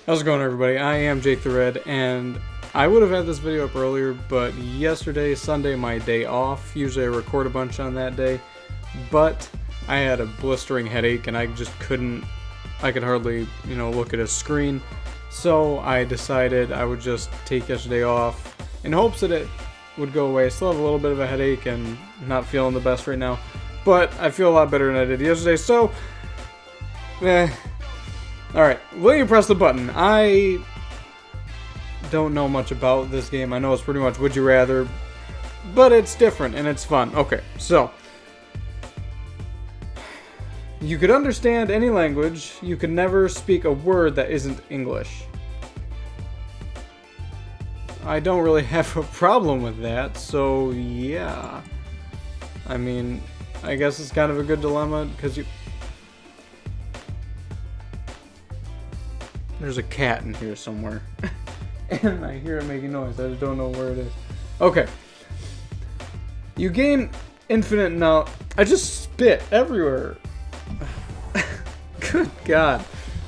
How's it going, everybody? I am Jake the Red, and I would have had this video up earlier, but yesterday, Sunday, my day off. Usually I record a bunch on that day, but I had a blistering headache, and I just couldn't, I could hardly, look at a screen. So I decided I would just take yesterday off in hopes that it would go away. I still have a little bit of a headache and not feeling the best right now, but I feel a lot better than I did yesterday, so Alright, will you press the button? I don't know much about this game. I know it's pretty much Would You Rather, but it's different and it's fun. Okay, so you could understand any language. You could never speak a word that isn't English. I don't really have a problem with that, so yeah. I mean, I guess it's kind of a good dilemma, because there's a cat in here somewhere. And I hear it making noise. I just don't know where it is. Okay. You gain infinite knowledge. I just spit everywhere. Good God.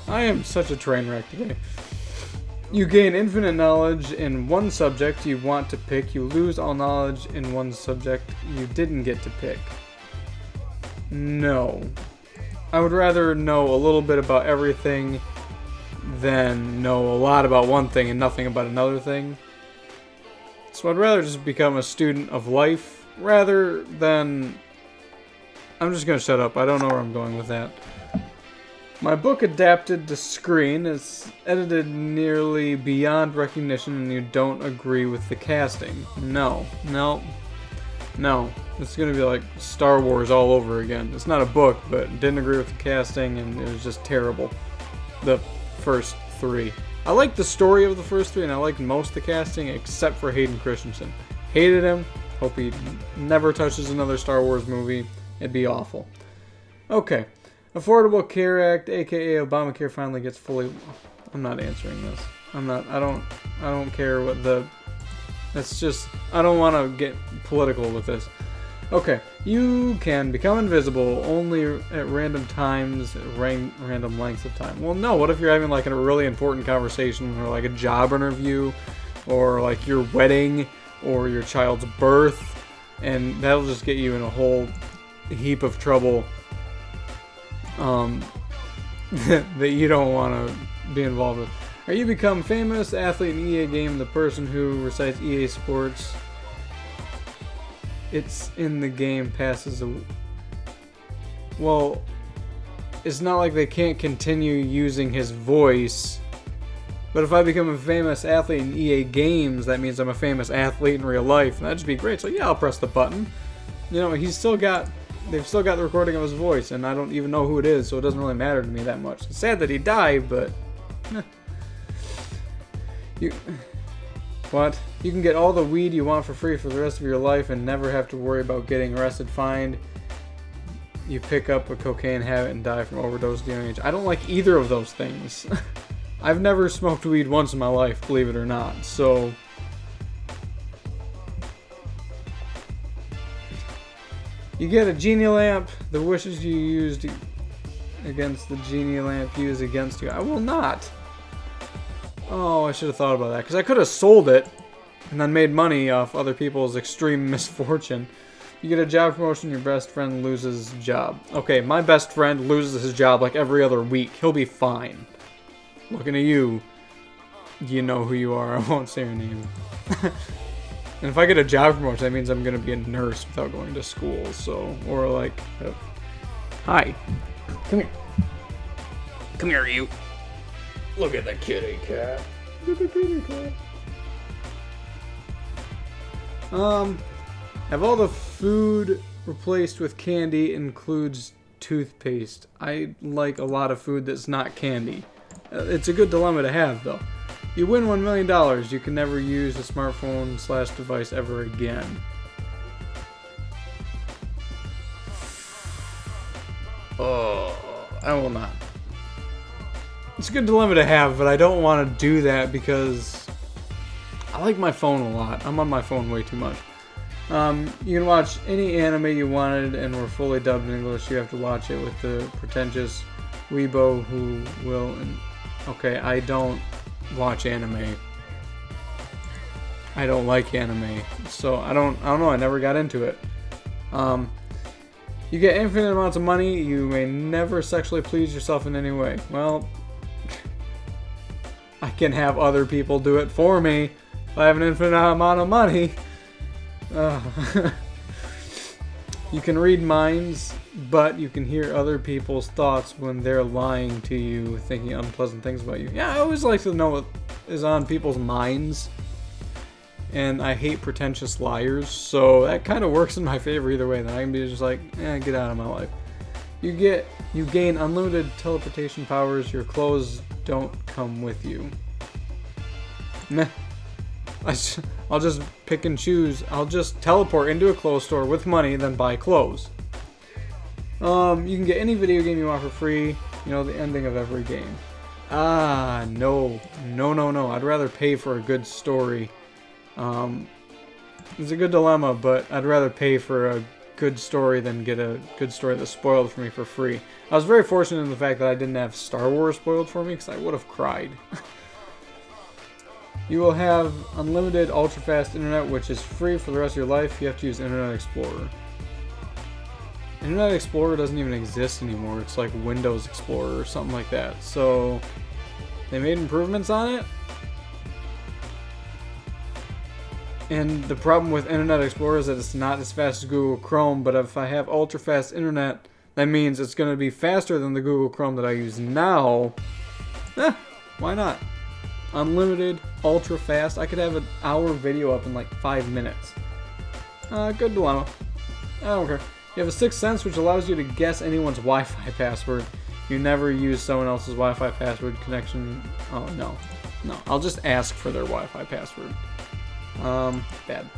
I am such a train wreck today. You gain infinite knowledge in one subject you want to pick. You lose all knowledge in one subject you didn't get to pick. No. I would rather know a little bit about everything than know a lot about one thing and nothing about another thing. So I'd rather just become a student of life rather than... I'm just gonna shut up. I don't know where I'm going with that. My book adapted to screen is edited nearly beyond recognition, and you don't agree with the casting. No. It's gonna be like Star Wars all over again. It's not a book, but didn't agree with the casting, and it was just terrible. The first three. I liked the story of the first three, and I liked most of the casting except for Hayden Christensen. Hated him. Hope he never touches another Star Wars movie. It'd be awful. Okay. Affordable Care Act, aka Obamacare, finally gets fully... I'm not answering this. I don't care what the... It's just... I don't want to get political with this. Okay. You can become invisible only at random times, at random lengths of time. Well, no. What if you're having like a really important conversation, or like a job interview, or like your wedding, or your child's birth, and that'll just get you in a whole heap of trouble that you don't want to be involved with. Or you become famous athlete in EA game, the person who recites EA Sports. It's in the game passes a... Well, it's not like they can't continue using his voice. But if I become a famous athlete in EA games, that means I'm a famous athlete in real life. And that'd just be great. So yeah, I'll press the button. They've still got the recording of his voice, and I don't even know who it is, so it doesn't really matter to me that much. It's sad that he died, but... What? You can get all the weed you want for free for the rest of your life and never have to worry about getting arrested, fined. You pick up a cocaine habit and die from overdose at a young age. I don't like either of those things. I've never smoked weed once in my life, believe it or not, so... You get a genie lamp. The wishes you used against the genie lamp used against you. I will not. Oh, I should have thought about that, because I could have sold it and then made money off other people's extreme misfortune. You get a job promotion, your best friend loses his job. Okay, my best friend loses his job like every other week. He'll be fine. Looking at you, you know who you are. I won't say your name. And if I get a job promotion, that means I'm going to be a nurse without going to school, so... Or like... Hi. Come here. Come here, you. Look at the kitty cat. Look at the kitty cat. Have all the food replaced with candy includes toothpaste. I like a lot of food that's not candy. It's a good dilemma to have, though. You win $1 million. You can never use a smartphone / device ever again. Oh, I will not. It's a good dilemma to have, but I don't want to do that because I like my phone a lot. I'm on my phone way too much. You can watch any anime you wanted and we're fully dubbed in English. You have to watch it with the pretentious Weibo who will Okay, I don't watch anime. I don't like anime, so I don't know. I never got into it. You get infinite amounts of money. You may never sexually please yourself in any way. Well, I can have other people do it for me. If I have an infinite amount of money. You can read minds, but you can hear other people's thoughts when they're lying to you, thinking unpleasant things about you. Yeah, I always like to know what is on people's minds. And I hate pretentious liars, so that kind of works in my favor either way. Then I can be just like, get out of my life. You gain unlimited teleportation powers. Your clothes don't come with you. Meh. I'll just pick and choose. I'll just teleport into a clothes store with money, then buy clothes. You can get any video game you want for free. You know, the ending of every game. No. I'd rather pay for a good story. It's a good dilemma, but I'd rather pay for a good story than get a good story that's spoiled for me for free. I was very fortunate in the fact that I didn't have Star Wars spoiled for me, because I would have cried. You will have unlimited ultra-fast internet, which is free for the rest of your life. You have to use Internet Explorer. Internet Explorer doesn't even exist anymore. It's like Windows Explorer or something like that. So, they made improvements on it. And the problem with Internet Explorer is that it's not as fast as Google Chrome, but if I have ultra-fast internet, that means it's going to be faster than the Google Chrome that I use now. Why not? Unlimited, ultra-fast. I could have an hour video up in like 5 minutes. Good dilemma. I don't care. You have a sixth sense, which allows you to guess anyone's Wi-Fi password. You never use someone else's Wi-Fi password connection. Oh, no. I'll just ask for their Wi-Fi password. Bad.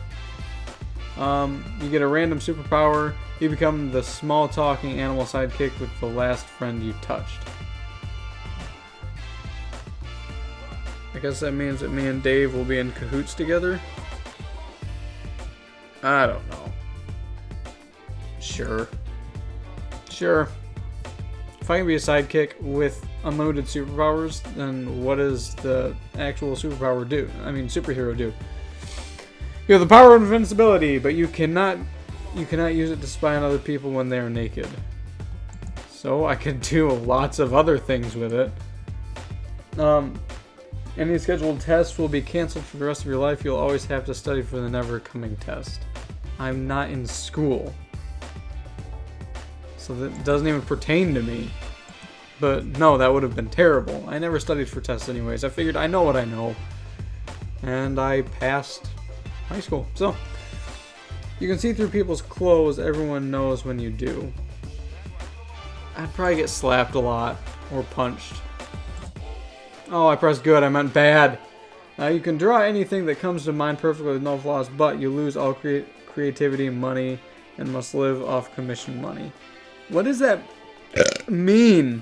You get a random superpower. You become the small talking animal sidekick with the last friend you touched. I guess that means that me and Dave will be in cahoots together. I don't know. Sure. If I can be a sidekick with unlimited superpowers, then what does the actual superpower do? I mean, superhero do? You have the power of invincibility, but you cannot use it to spy on other people when they are naked. So I can do lots of other things with it. Any scheduled tests will be canceled for the rest of your life. You'll always have to study for the never-coming test. I'm not in school. So that doesn't even pertain to me. But no, that would have been terrible. I never studied for tests anyways. I figured I know what I know. And I passed high school. So, you can see through people's clothes. Everyone knows when you do. I'd probably get slapped a lot. Or punched. Oh, I pressed good. I meant bad. You can draw anything that comes to mind perfectly with no flaws, but you lose all creativity and money and must live off commission money. What does that mean?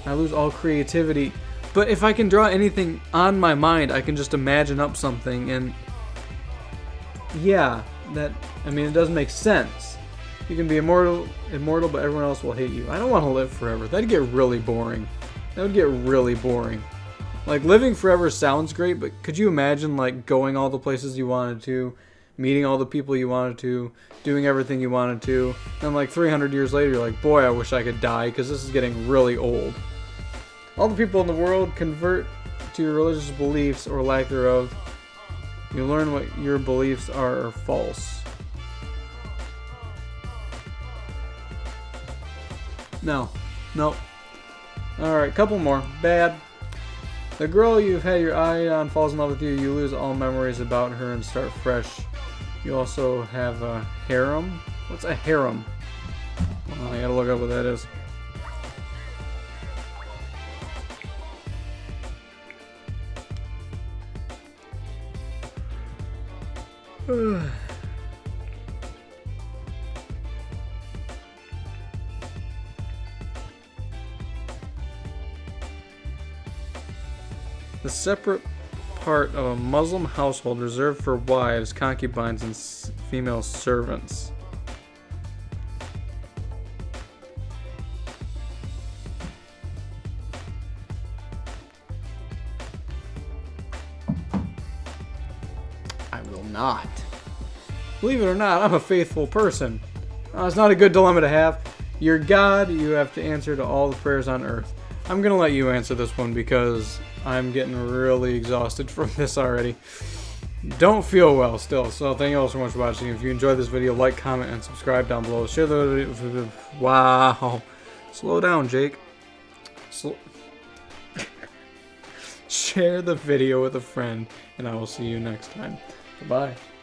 I lose all creativity. But if I can draw anything on my mind, I can just imagine up something, and yeah, it doesn't make sense. You can be immortal, but everyone else will hate you. I don't want to live forever. That'd get really boring. Like, living forever sounds great, but could you imagine, like, going all the places you wanted to, meeting all the people you wanted to, doing everything you wanted to, and like 300 years later, you're like, boy, I wish I could die, because this is getting really old. All the people in the world convert to your religious beliefs or lack thereof. You learn what your beliefs are false. No. Alright, couple more. Bad. The girl you've had your eye on falls in love with you. You lose all memories about her and start fresh. You also have a harem. What's a harem? Well, I gotta look up what that is. The separate part of a Muslim household reserved for wives, concubines, and female servants. not. Believe it or not, I'm a faithful person. It's not a good dilemma to have. You're God, you have to answer to all the prayers on earth. I'm going to let you answer this one because I'm getting really exhausted from this already. Don't feel well still, so thank you all so much for watching. If you enjoyed this video, like, comment, and subscribe down below. Share the video. Wow. Slow down, Jake. Share the video with a friend, and I will see you next time. Bye-bye.